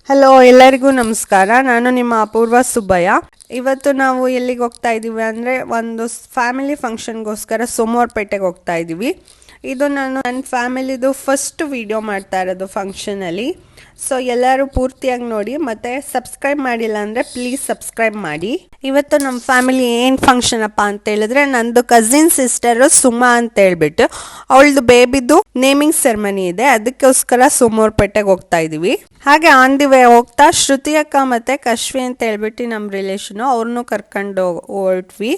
Hello, ಎಲ್ಲರಿಗೂ ನಮಸ್ಕಾರ. ನಾನು ನಿಮ್ಮ ಅಪೂರ್ವ ಸುಬ್ಬಯ್ಯ. ಇವತ್ತು ನಾವು ಎಲ್ಲಿಗೆ ಹೋಗ್ತಾ ಇದ್ದೀವಿ ಅಂದರೆ ಒಂದು ಫ್ಯಾಮಿಲಿ ಫಂಕ್ಷನ್ಗೋಸ್ಕರ ಸೋಮವಾರಪೇಟೆಗೆ ಹೋಗ್ತಾ ಇದ್ದೀವಿ. ಇದು ನಾನು ನನ್ನ ಫ್ಯಾಮಿಲಿದು ಫಸ್ಟ್ ವಿಡಿಯೋ ಮಾಡ್ತಾ ಇರೋದು ಫಂಕ್ಷನಲ್ಲಿ. ಸೊ ಎಲ್ಲರೂ ಪೂರ್ತಿಯಾಗಿ ನೋಡಿ, ಮತ್ತು ಸಬ್ಸ್ಕ್ರೈಬ್ ಮಾಡಿಲ್ಲ ಅಂದರೆ ಪ್ಲೀಸ್ ಸಬ್ಸ್ಕ್ರೈಬ್ ಮಾಡಿ. ಇವತ್ತು ನಮ್ಮ ಫ್ಯಾಮಿಲಿ ಏನು ಫಂಕ್ಷನ್ ಅಪ್ಪ ಅಂತ ಹೇಳಿದ್ರೆ, ನಂದು ಕಸಿನ್ ಸಿಸ್ಟರು ಸುಮಾ ಅಂತ ಹೇಳ್ಬಿಟ್ಟು ಅವಳದು ಬೇಬಿದು ನೇಮಿಂಗ್ ಸೆರೆಮನಿ ಇದೆ. ಅದಕ್ಕೋಸ್ಕರ ಸೋಮವಾರಪೇಟೆಗೆ ಹೋಗ್ತಾ ಇದ್ದೀವಿ. ಹಾಗೆ ಆನ್ ದಿ ವೇ ಹೋಗ್ತಾ ಶ್ರುತಿ ಅಕ್ಕ ಮತ್ತು ಕಶ್ವಿ ಅಂತ ಹೇಳ್ಬಿಟ್ಟು ನಮ್ಮ ರಿಲೇಷನು, ಅವ್ರನ್ನೂ ಕರ್ಕೊಂಡು ಹೊರಟ್ವಿ.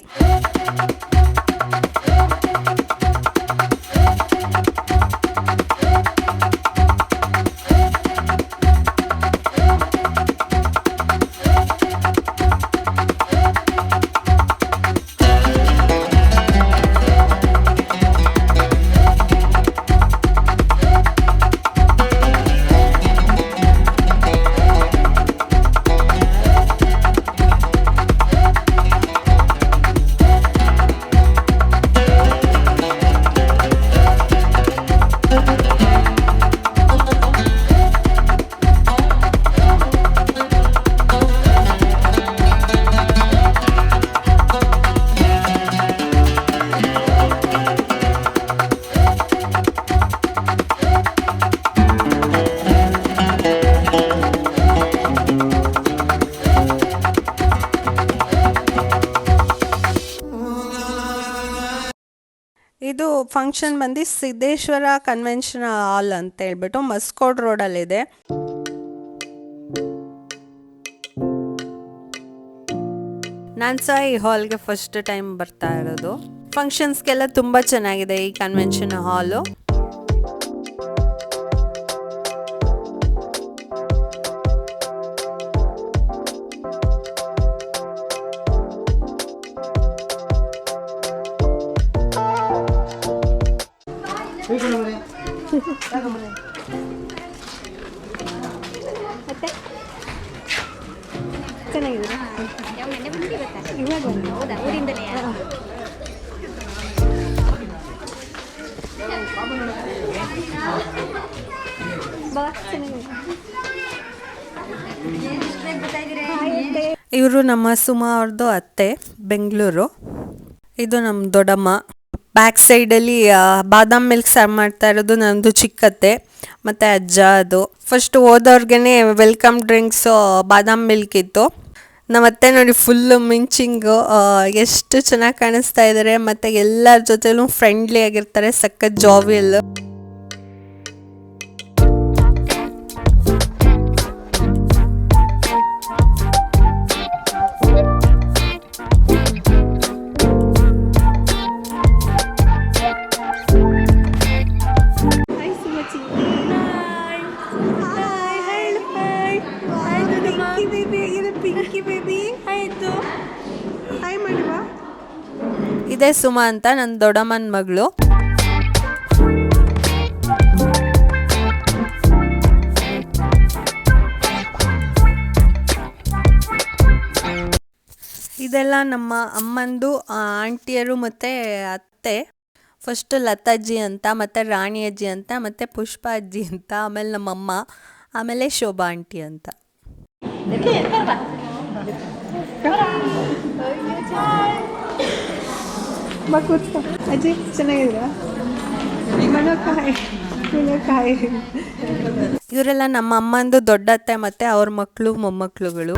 ಇದು ಫಂಕ್ಷನ್ ಬಂದು ಸಿದ್ದೇಶ್ವರ ಕನ್ವೆನ್ಷನ್ ಹಾಲ್ ಅಂತ ಹೇಳ್ಬಿಟ್ಟು ಮಸ್ಕೋಡ್ ರೋಡಲ್ಲಿದೆ. ನಾನು ಸಹ ಈ ಹಾಲ್ಗೆ ಫಸ್ಟ್ ಟೈಮ್ ಬರ್ತಾ ಇರೋದು. ಫಂಕ್ಷನ್ಸ್ಗೆಲ್ಲ ತುಂಬ ಚೆನ್ನಾಗಿದೆ ಈ ಕನ್ವೆನ್ಷನ್ ಹಾಲು. ಇವರು ನಮ್ಮ ಸುಮಾ ಅವ್ರದ್ದು ಅತ್ತೆ, ಬೆಂಗಳೂರು. ಇದು ನಮ್ಮ ದೊಡ್ಡಮ್ಮ. ಬ್ಯಾಕ್ ಸೈಡಲ್ಲಿ ಬಾದಾಮ್ ಮಿಲ್ಕ್ ಸರ್ವ್ ಮಾಡ್ತಾ ಇರೋದು ನನ್ನದು ಚಿಕ್ಕತ್ತೆ ಮತ್ತು ಅಜ್ಜ. ಅದು ಫಸ್ಟ್ ಹೋದವ್ರಿಗೆ ವೆಲ್ಕಮ್ ಡ್ರಿಂಕ್ಸು ಬಾದಾಮ್ ಮಿಲ್ಕ್ ಇತ್ತು. ನಮ್ಮತ್ತೆ ನೋಡಿ ಫುಲ್ಲು ಮಿಂಚಿಂಗು, ಎಷ್ಟು ಚೆನ್ನಾಗಿ ಕಾಣಿಸ್ತಾ ಇದ್ದಾರೆ. ಮತ್ತು ಎಲ್ಲರ ಜೊತೆಲೂ ಫ್ರೆಂಡ್ಲಿ ಆಗಿರ್ತಾರೆ, ಸಖತ್ ಜಾವಿಯಲ್. ಇದೇ ಸುಮಾ ಅಂತ ನನ್ನ ದೊಡ್ಡಮ್ಮನ ಮಗಳು. ಇದೆಲ್ಲ ನಮ್ಮ ಅಮ್ಮಂದು ಆಂಟಿಯರು ಮತ್ತು ಅತ್ತೆ. ಫಸ್ಟ್ ಲತಾಜ್ಜಿ ಅಂತ, ಮತ್ತು ರಾಣಿ ಅಜ್ಜಿ ಅಂತ, ಮತ್ತು ಪುಷ್ಪ ಅಜ್ಜಿ ಅಂತ, ಆಮೇಲೆ ನಮ್ಮಮ್ಮ, ಆಮೇಲೆ ಶೋಭಾ ಆಂಟಿ ಅಂತ. ಅಜ್ಜಿ ಚೆನ್ನಾಗಿದ್ದೀರಾ? ಇವರೆಲ್ಲ ನಮ್ಮ ಅಮ್ಮಂದು ದೊಡ್ಡತ್ತೆ ಮತ್ತು ಅವ್ರ ಮಕ್ಕಳು ಮೊಮ್ಮಕ್ಕಳುಗಳು.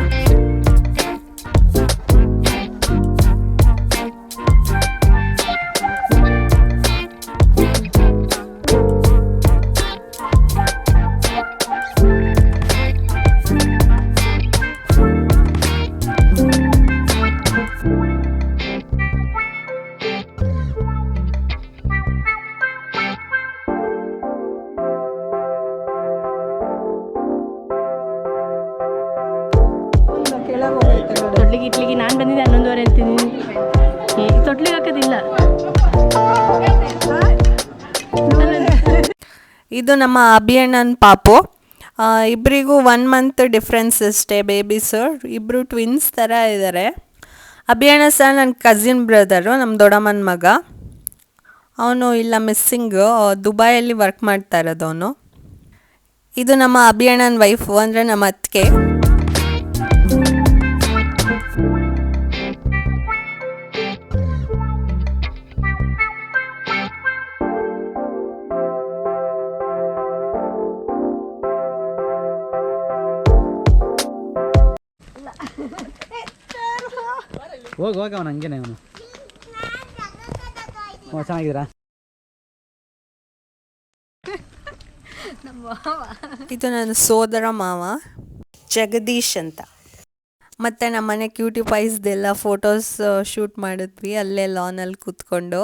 ತೊಟ್ಲಿಗೆ ಇಟ್ಲಿಗೆ ನಾನು ಬಂದಿದ್ದೆ 11:30 ಅಂತೀನಿ. ತೊಟ್ಲಿಗೆ ಹಾಕೋದಿಲ್ಲ. ಇದು ನಮ್ಮ ಅಭಿಯಣ್ಣನ ಪಾಪು. ಇಬ್ಬರಿಗೂ 1 ಮಂತ್ ಡಿಫ್ರೆನ್ಸ್ ಅಷ್ಟೇ ಬೇಬೀಸು. ಇಬ್ಬರು ಟ್ವಿನ್ಸ್ ಥರ ಇದ್ದಾರೆ. ಅಭಿಯಣ್ಣ ಸಹ ನನ್ನ ಕಸಿನ್ ಬ್ರದರು, ನಮ್ಮ ದೊಡ್ಡಮ್ಮನ ಮಗ. ಅವನು ಇಲ್ಲ ಮಿಸ್ಸಿಂಗು, ದುಬೈಯಲ್ಲಿ ವರ್ಕ್ ಮಾಡ್ತಾ ಇರೋದು ಅವನು. ಇದು ನಮ್ಮ ಅಭಿಯಣ್ಣನ ವೈಫು ಅಂದರೆ ನಮ್ಮ ಅತ್ತಿಗೆ. ಹೋಗಿ ಅವನು ಹಂಗೇನೆ ಅವನು. ಚೆನ್ನಾಗಿದ್ದೀರಾ? ಇದು ನನ್ನ ಸೋದರ ಮಾವ ಜಗದೀಶ್ ಅಂತ. ಮತ್ತು ನಮ್ಮನೆ ಕ್ಯೂಟಿ ಪೈಸ್ದೆಲ್ಲ ಫೋಟೋಸ್ ಶೂಟ್ ಮಾಡಿದ್ವಿ ಅಲ್ಲೇ ಲಾನಲ್ಲಿ ಕೂತ್ಕೊಂಡು.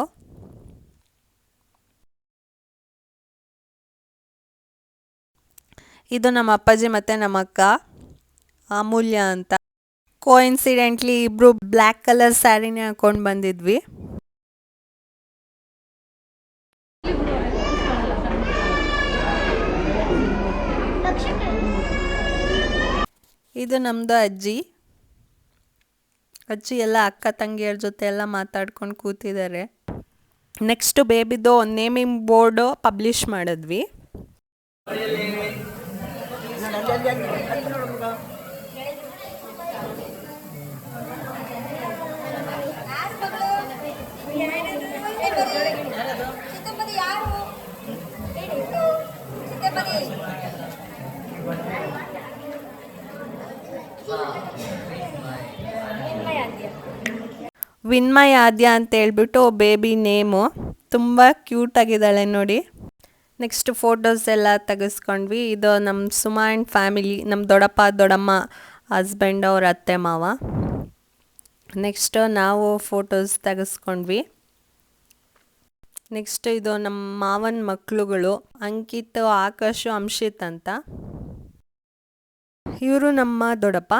ಇದು ನಮ್ಮ ಅಪ್ಪಾಜಿ ಮತ್ತು ನಮ್ಮ ಅಕ್ಕ ಅಮೂಲ್ಯ ಅಂತ. ಕೋಇನ್ಸಿಡೆಂಟ್ಲಿ ಇಬ್ಬರು ಬ್ಲ್ಯಾಕ್ ಕಲರ್ ಸ್ಯಾರಿನೇ ಹಾಕೊಂಡು ಬಂದಿದ್ವಿ. ಇದು ನಮ್ಮದು ಅಜ್ಜಿ ಎಲ್ಲ ಅಕ್ಕ ತಂಗಿಯರ ಜೊತೆ ಎಲ್ಲ ಮಾತಾಡ್ಕೊಂಡು ಕೂತಿದ್ದಾರೆ. ನೆಕ್ಸ್ಟು ಬೇಬಿದು ನೇಮಿಂಗ್ ಬೋರ್ಡು ಪಬ್ಲಿಷ್ ಮಾಡಿದ್ವಿ. ವಿನ್ಮಯ ಆದ್ಯ ಅಂತ ಹೇಳ್ಬಿಟ್ಟು ಬೇಬಿ ನೇಮು. ತುಂಬ ಕ್ಯೂಟಾಗಿದ್ದಾಳೆ ನೋಡಿ. ನೆಕ್ಸ್ಟ್ ಫೋಟೋಸ್ ಎಲ್ಲ ತೆಗೆಸ್ಕೊಂಡ್ವಿ. ಇದು ನಮ್ಮ ಸುಮಾ ಆ್ಯಂಡ್ ಫ್ಯಾಮಿಲಿ, ನಮ್ಮ ದೊಡ್ಡಪ್ಪ ದೊಡ್ಡಮ್ಮ ಹಸ್ಬೆಂಡ್ ಅವ್ರ ಅತ್ತೆ ಮಾವ. ನೆಕ್ಸ್ಟ್ ನಾವು ಫೋಟೋಸ್ ತೆಗೆಸ್ಕೊಂಡ್ವಿ. ನೆಕ್ಸ್ಟ್ ಇದು ನಮ್ಮ ಮಾವನ ಮಕ್ಕಳುಗಳು ಅಂಕಿತ್, ಆಕಾಶು, ಅಂಶಿತ್ ಅಂತ. ಇವರು ನಮ್ಮ ದೊಡ್ಡಪ್ಪ.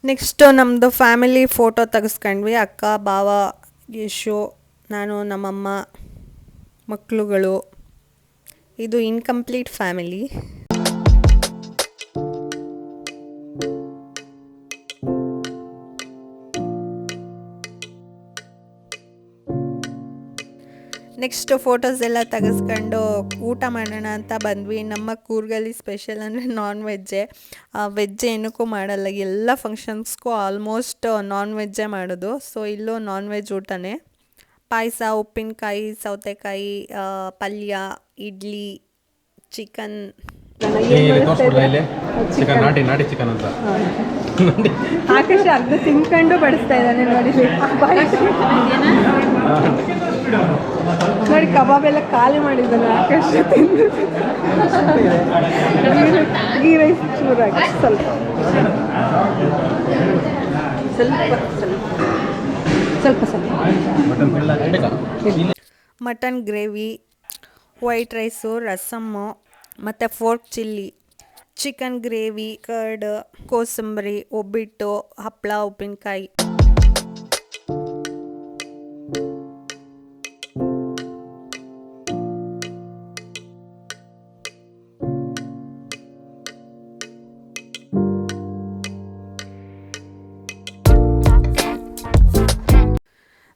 ನೆಕ್ಸ್ಟು ನಮ್ಮದು ಫ್ಯಾಮಿಲಿ ಫೋಟೋ ತೆಗೆಸ್ಕೊಂಡ್ವಿ. ಅಕ್ಕ, ಬಾವ, ಯಶು, ನಾನು, ನಮ್ಮಮ್ಮ, ಮಕ್ಕಳುಗಳು. ಇದು ಇನ್ಕಂಪ್ಲೀಟ್ ಫ್ಯಾಮಿಲಿ. ನೆಕ್ಸ್ಟ್ ಫೋಟೋಸ್ ಎಲ್ಲ ತೆಗೆಸ್ಕೊಂಡು ಊಟ ಮಾಡೋಣ ಅಂತ ಬಂದ್ವಿ. ನಮ್ಮ ಕೂರ್ಗಲ್ಲಿ ಸ್ಪೆಷಲ್ ಅಂದರೆ ನಾನ್ ವೆಜ್ಜೇ. ವೆಜ್ ಏನಕ್ಕೂ ಮಾಡಲ್ಲ, ಎಲ್ಲ ಫಂಕ್ಷನ್ಸ್ಗೂ ಆಲ್ಮೋಸ್ಟ್ ನಾನ್ ವೆಜ್ಜೇ ಮಾಡೋದು. ಸೊ ಇಲ್ಲೂ ನಾನ್ ವೆಜ್ ಊಟನೇ. ಪಾಯಸ, ಉಪ್ಪಿನಕಾಯಿ, ಸೌತೆಕಾಯಿ, ಪಲ್ಯ, ಇಡ್ಲಿ, ಚಿಕನ್. ನಾಟಿ ಚಿಕನ್ ಅಂತ ಆಕಾಶ ಅರ್ಧ ತಿನ್ಕೊಂಡು ಬಡಿಸ್ತಾ ಇದ್ದಾನೆ ನೋಡಿ. ನೋಡಿ ಕಬಾಬ್ ಎಲ್ಲ ಖಾಲಿ ಮಾಡಿದ್ದಾನೆ ಆಕಾಶ ತಿಂದು. ಗೀ ರೈಸ್ ಚೂರಾಗಿ ಸ್ವಲ್ಪ mutton gravy, white rice, rasam ಮತ್ತು pork chilli, chicken gravy, curd, kosambari, obbattu, happala, ಉಪ್ಪಿನಕಾಯಿ.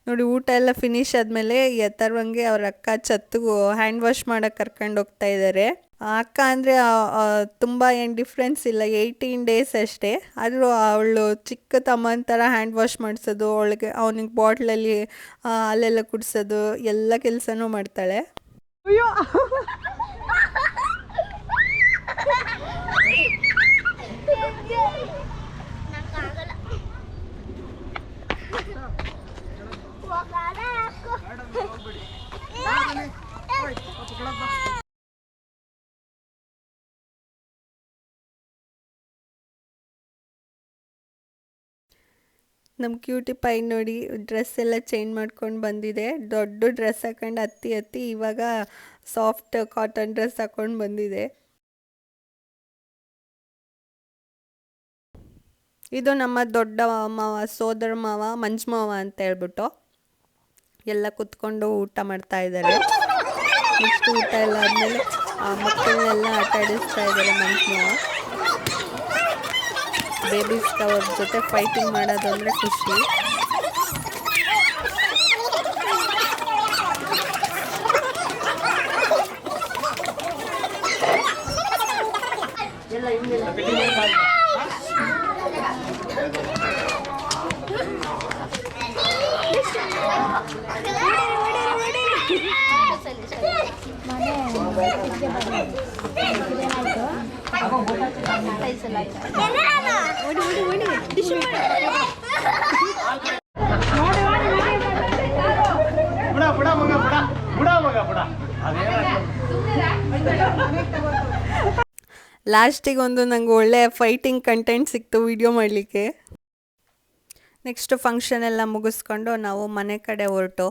ನೋಡಿ ಊಟ ಎಲ್ಲ ಫಿನಿಶ್ ಆದಮೇಲೆ ಎತ್ತರವಂಗೆ ಅವ್ರ ಅಕ್ಕ ಛತ್ತಿಗೂ ಹ್ಯಾಂಡ್ ವಾಶ್ ಮಾಡೋಕ್ಕೆ ಕರ್ಕೊಂಡು ಹೋಗ್ತಾ ಇದ್ದಾರೆ. ಅಕ್ಕ ಅಂದರೆ ತುಂಬ ಏನು ಡಿಫ್ರೆನ್ಸ್ ಇಲ್ಲ, 18 ಡೇಸ್ ಅಷ್ಟೇ. ಆದರೂ ಅವಳು ಚಿಕ್ಕ ತಮ್ಮನ ಥರ ಹ್ಯಾಂಡ್ ವಾಶ್ ಮಾಡಿಸೋದು, ಅವನಿಗೆ ಬಾಟ್ಲಲ್ಲಿ ಅಲ್ಲೆಲ್ಲ ಕುಡಿಸೋದು ಎಲ್ಲ ಕೆಲಸನೂ ಮಾಡ್ತಾಳೆ. ಅಯ್ಯೋ ನಮ್ಮ ಕ್ಯೂಟಿ ಪೈ ನೋಡಿ ಡ್ರೆಸ್ ಎಲ್ಲ ಚೇಂಜ್ ಮಾಡ್ಕೊಂಡು ಬಂದಿದೆ. ದೊಡ್ಡ ಡ್ರೆಸ್ ಹಾಕೊಂಡು ಹತ್ತಿ ಇವಾಗ ಸಾಫ್ಟ್ ಕಾಟನ್ ಡ್ರೆಸ್ ಹಾಕೊಂಡು ಬಂದಿದೆ. ಇದು ನಮ್ಮ ದೊಡ್ಡ ಮಾವ, ಸೋದರ ಮಾವ, ಮಂಜು ಮಾವ ಅಂತ ಹೇಳ್ಬಿಟ್ಟು ಎಲ್ಲ ಕುತ್ಕೊಂಡು ಊಟ ಮಾಡ್ತಾ ಇದ್ದಾರೆ. ನೆಕ್ಸ್ಟ್ ಊಟ ಎಲ್ಲ ಆದಮೇಲೆ ಮಕ್ಕಳನ್ನೆಲ್ಲ ಆಟ ಆಡಿಸ್ತಾ ಇದ್ದಾರೆ ಮಂತ್ನು. ಬೇಬೀಸ್ಗೆ ಅವ್ರ ಜೊತೆ ಫೈಟಿಂಗ್ ಮಾಡೋದು ಅಂದರೆ ಖುಷಿ. ಲಾಸ್ಟಿಗೆ ಒಂದು ನಂಗೆ ಒಳ್ಳೆ ಫೈಟಿಂಗ್ ಕಂಟೆಂಟ್ ಸಿಕ್ತು ವಿಡಿಯೋ ಮಾಡಲಿಕ್ಕೆ. ನೆಕ್ಸ್ಟ್ ಫಂಕ್ಷನ್ ಎಲ್ಲ ಮುಗಿಸ್ಕೊಂಡು ನಾವು ಮನೆ ಕಡೆ ಹೊರಟು